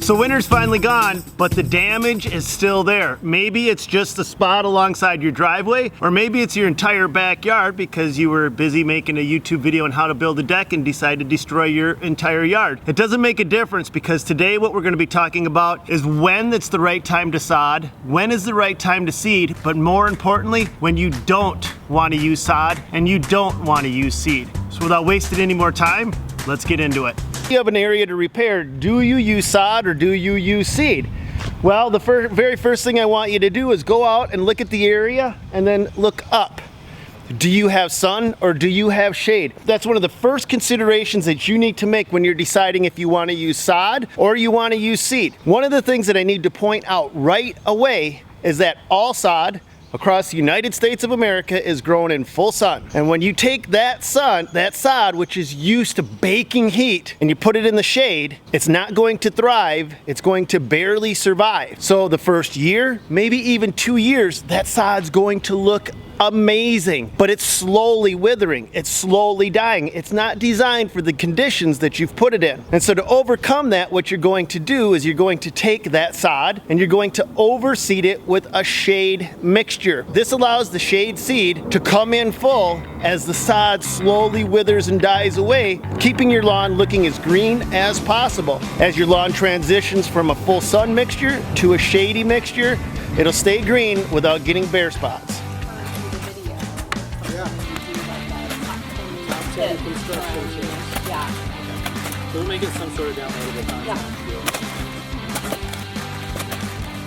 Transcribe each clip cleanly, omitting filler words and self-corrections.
So winter's finally gone, but the damage is still there. Maybe it's just a spot alongside your driveway, or maybe it's your entire backyard because you were busy making a YouTube video on how to build a deck and decided to destroy your entire yard. It doesn't make a difference because today what we're going to be talking about is when it's the right time to sod, when is the right time to seed, but more importantly, when you don't want to use sod and you don't want to use seed. So without wasting any more time, let's get into it. You have an area to repair. Do you use sod or do you use seed? Well, the very first thing I want you to do is go out and look at the area and then look up. Do you have sun or do you have shade? That's one of the first considerations that you need to make when you're deciding if you want to use sod or you want to use seed. One of the things that I need to point out right away is that all sod across the United States of America is grown in full sun. And when you take that sod, which is used to baking heat, and you put it in the shade, it's not going to thrive, it's going to barely survive. So the first year, maybe even 2 years, that sod's going to look amazing, but it's slowly withering, it's slowly dying. It's not designed for the conditions that you've put it in. And so to overcome that, what you're going to do is you're going to take that sod and you're going to overseed it with a shade mixture. This allows the shade seed to come in full as the sod slowly withers and dies away, keeping your lawn looking as green as possible. As your lawn transitions from a full sun mixture to a shady mixture, it'll stay green without getting bare spots. Yeah. So we'll make it some sort of downloadable content. Yeah.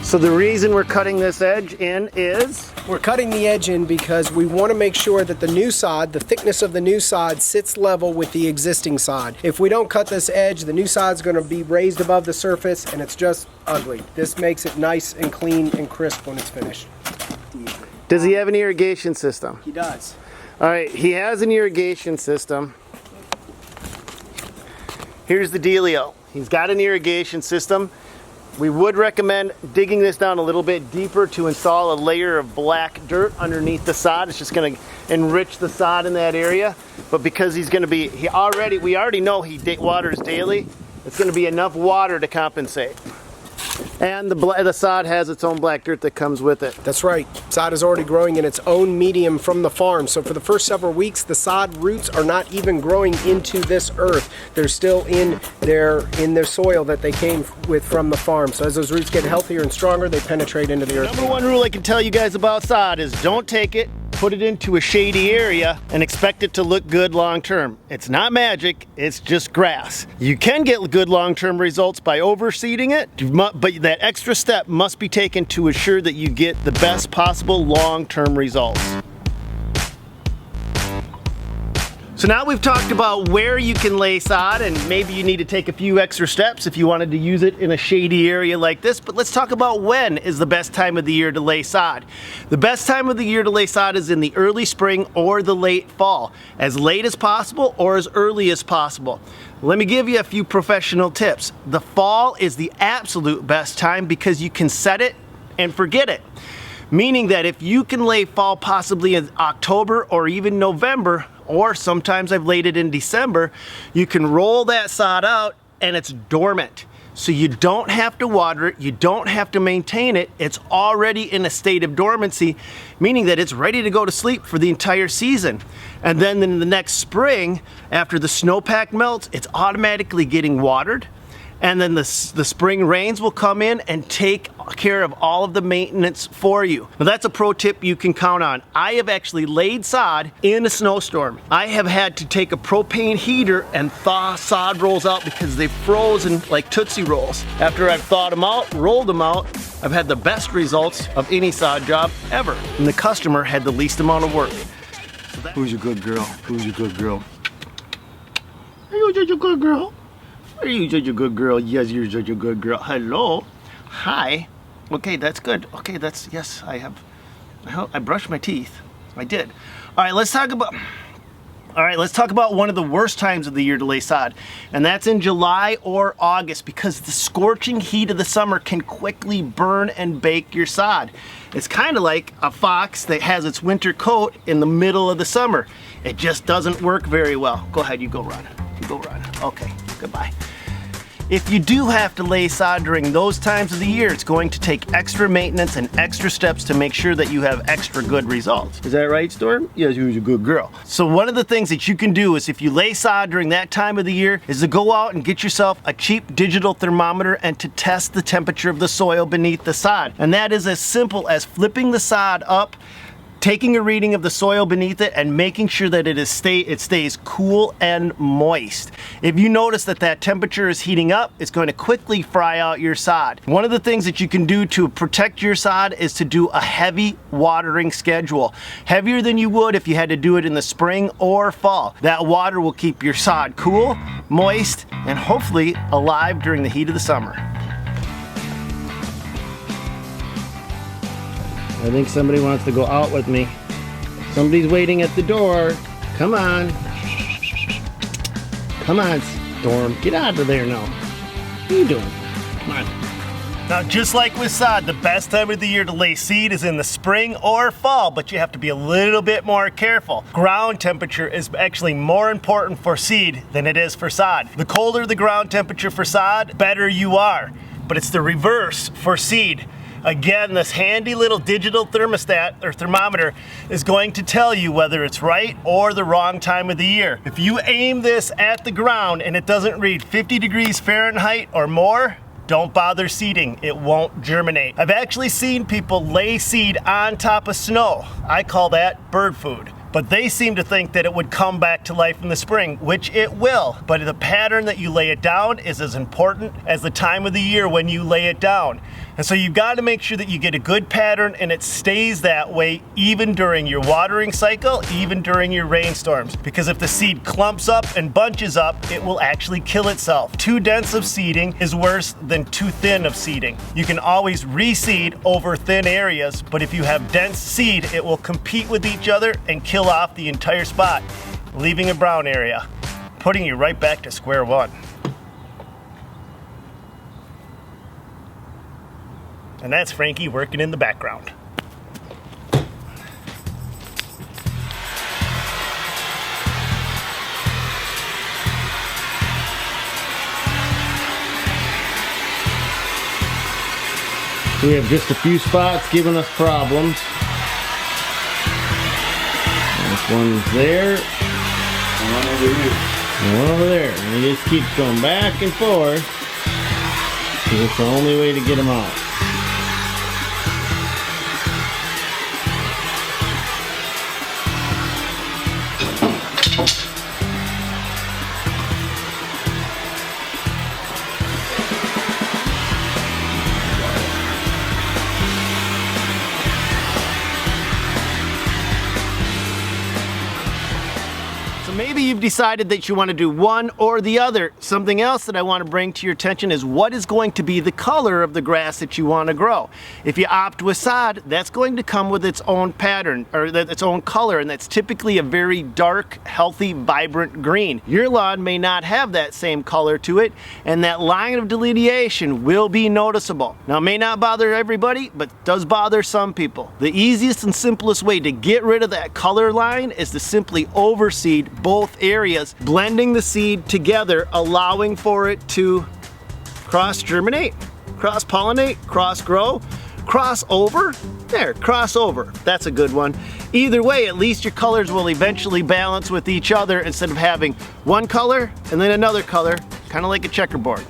So the reason we're cutting this edge in is? We're cutting the edge in because we want to make sure that the new sod, the thickness of the new sod, sits level with the existing sod. If we don't cut this edge, the new sod's going to be raised above the surface and it's just ugly. This makes it nice and clean and crisp when it's finished. Does he have an irrigation system? He does. All right, he has an irrigation system. Here's the dealio. He's got an irrigation system. We would recommend digging this down a little bit deeper to install a layer of black dirt underneath the sod. It's just going to enrich the sod in that area. But because he's going to be, we already know he waters daily. It's going to be enough water to compensate. And the sod has its own black dirt that comes with it. The's right. Sod is already growing in its own medium from the farm. So for the first several weeks, the sod roots are not even growing into this earth. They're still in their soil that they came with from the farm. So as those roots get healthier and stronger, they penetrate into the earth. Number one rule I can tell you guys about sod is don't take it, put it into a shady area and expect it to look good long term. It's not magic, it's just grass. You can get good long term results by overseeding it, but that extra step must be taken to ensure that you get the best possible long term results. So now we've talked about where you can lay sod, and maybe you need to take a few extra steps if you wanted to use it in a shady area like this, but let's talk about when is the best time of the year to lay sod. The best time of the year to lay sod is in the early spring or the late fall, as late as possible or as early as possible. Let me give you a few professional tips. The fall is the absolute best time because you can set it and forget it. Meaning that if you can lay fall possibly in October or even November, or sometimes I've laid it in December, you can roll that sod out and it's dormant. So you don't have to water it, you don't have to maintain it, it's already in a state of dormancy, meaning that it's ready to go to sleep for the entire season. And then in the next spring, after the snowpack melts, it's automatically getting watered. And then the spring rains will come in and take care of all of the maintenance for you. Now that's a pro tip you can count on. I have actually laid sod in a snowstorm. I have had to take a propane heater and thaw sod rolls out because they've frozen like Tootsie Rolls. After I've thawed them out, rolled them out, I've had the best results of any sod job ever. And the customer had the least amount of work. So Who's your good girl? Who's your good girl? Are you such a good girl? Are you such a good girl? Yes, you're such a good girl. Hello. Hi. Okay, that's good. Okay, that's, yes, I brushed my teeth. I did. All right, let's talk about one of the worst times of the year to lay sod, and that's in July or August, because the scorching heat of the summer can quickly burn and bake your sod. It's kind of like a fox that has its winter coat in the middle of the summer. It just doesn't work very well. Go ahead, you go run. You go run. Okay, goodbye. if you do have to lay sod during those times of the year, it's going to take extra maintenance and extra steps to make sure that you have extra good results. Is that right, Storm? Yes, you're a good girl. So one of the things that you can do is if you lay sod during that time of the year is to go out and get yourself a cheap digital thermometer and to test the temperature of the soil beneath the sod. And that is as simple as flipping the sod up, taking a reading of the soil beneath it, and making sure that it stays cool and moist. If you notice that that temperature is heating up, it's going to quickly fry out your sod. One of the things that you can do to protect your sod is to do a heavy watering schedule. Heavier than you would if you had to do it in the spring or fall. That water will keep your sod cool, moist, and hopefully alive during the heat of the summer. I think somebody wants to go out with me. Somebody's waiting at the door. Come on. Come on, Storm. Get out of there now. What are you doing? Come on. Now, just like with sod, the best time of the year to lay seed is in the spring or fall, but you have to be a little bit more careful. Ground temperature is actually more important for seed than it is for sod. The colder the ground temperature for sod, better you are. But it's the reverse for seed. Again, this handy little digital thermostat or thermometer is going to tell you whether it's right or the wrong time of the year. If you aim this at the ground and it doesn't read 50 degrees Fahrenheit or more, don't bother seeding, it won't germinate. I've actually seen people lay seed on top of snow. I call that bird food. But they seem to think that it would come back to life in the spring, which it will. But the pattern that you lay it down is as important as the time of the year when you lay it down. And so you've got to make sure that you get a good pattern and it stays that way even during your watering cycle, even during your rainstorms. Because if the seed clumps up and bunches up, it will actually kill itself. Too dense of seeding is worse than too thin of seeding. You can always reseed over thin areas, but if you have dense seed, it will compete with each other and kill off the entire spot, leaving a brown area, putting you right back to square one. And that's Frankie working in the background. We have just a few spots giving us problems. This one's there. And one over here. And one over there. And it just keeps going back and forth. Because it's the only way to get them out. Maybe you've decided that you want to do one or the other. Something else that I want to bring to your attention is what is going to be the color of the grass that you want to grow. If you opt with sod, that's going to come with its own pattern or its own color, and that's typically a very dark, healthy, vibrant green. Your lawn may not have that same color to it, and that line of delineation will be noticeable. Now, it may not bother everybody, but does bother some people. The easiest and simplest way to get rid of that color line is to simply overseed both areas, blending the seed together, allowing for it to cross-germinate, cross-pollinate, cross-grow, cross-over. There, cross-over. That's a good one. Either way, at least your colors will eventually balance with each other instead of having one color and then another color, kind of like a checkerboard.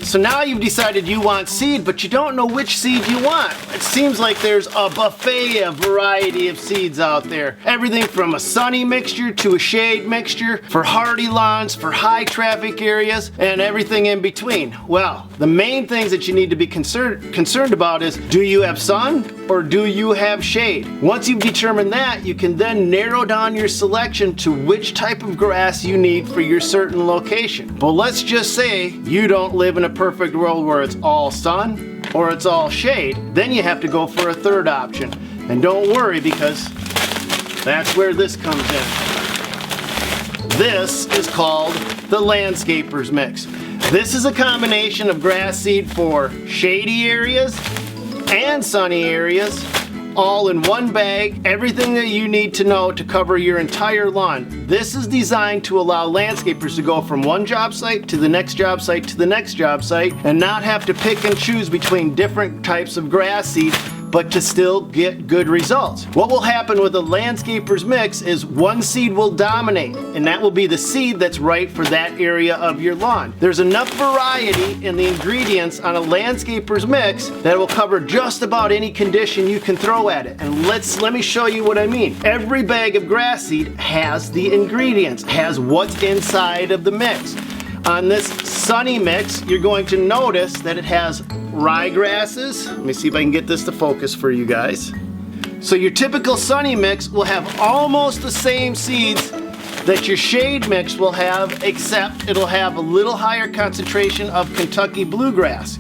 So now you've decided you want seed, but you don't know which seed you want. It seems like there's a buffet of variety of seeds out there. Everything from a sunny mixture to a shade mixture, for hardy lawns, for high traffic areas, and everything in between. Well, the main things that you need to be concerned about is, do you have sun or do you have shade? Once you've determined that, you can then narrow down your selection to which type of grass you need for your certain location. But let's just say you don't live in a perfect world where it's all sun or it's all shade. Then you have to go for a third option. And don't worry, because that's where this comes in. This is called the Landscaper's Mix. This is a combination of grass seed for shady areas and sunny areas, all in one bag, everything that you need to know to cover your entire lawn. This is designed to allow landscapers to go from one job site to the next job site to the next job site and not have to pick and choose between different types of grass seed, but to still get good results. What will happen with a landscaper's mix is one seed will dominate, and that will be the seed that's right for that area of your lawn. There's enough variety in the ingredients on a landscaper's mix that will cover just about any condition you can throw at it. And let me show you what I mean. Every bag of grass seed has the ingredients, has what's inside of the mix. On this sunny mix, you're going to notice that it has ryegrasses. Let me see if I can get this to focus for you guys. So your typical sunny mix will have almost the same seeds that your shade mix will have, except it'll have a little higher concentration of Kentucky bluegrass.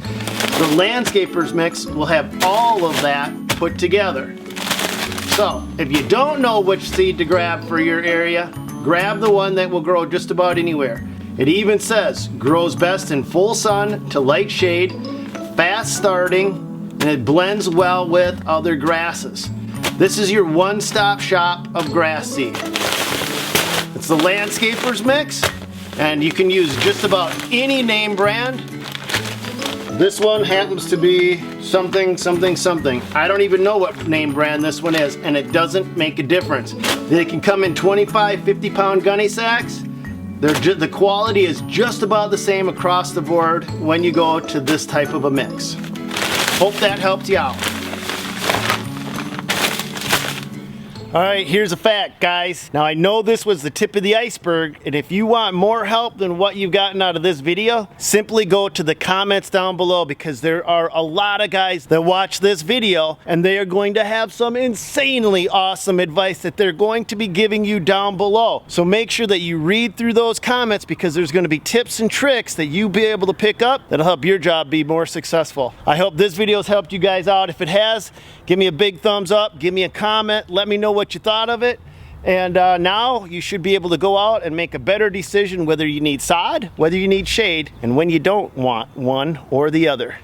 The landscaper's mix will have all of that put together. So if you don't know which seed to grab for your area, grab the one that will grow just about anywhere. It even says, grows best in full sun to light shade, fast starting, and it blends well with other grasses. This is your one-stop shop of grass seed. It's the landscaper's mix, and you can use just about any name brand. This one happens to be something, something, something. I don't even know what name brand this one is, and it doesn't make a difference. They can come in 25, 50-pound gunny sacks. The quality is just about the same across the board when you go to this type of a mix. Hope that helped you out. All right, here's a fact, guys. Now, I know this was the tip of the iceberg, and if you want more help than what you've gotten out of this video, simply go to the comments down below, because there are a lot of guys that watch this video, and they are going to have some insanely awesome advice that they're going to be giving you down below. So make sure that you read through those comments, because there's going to be tips and tricks that you'll be able to pick up that'll help your job be more successful. I hope this video has helped you guys out. If it has, give me a big thumbs up, give me a comment, let me know what you thought of it. And now you should be able to go out and make a better decision whether you need sod, whether you need shade, and when you don't want one or the other.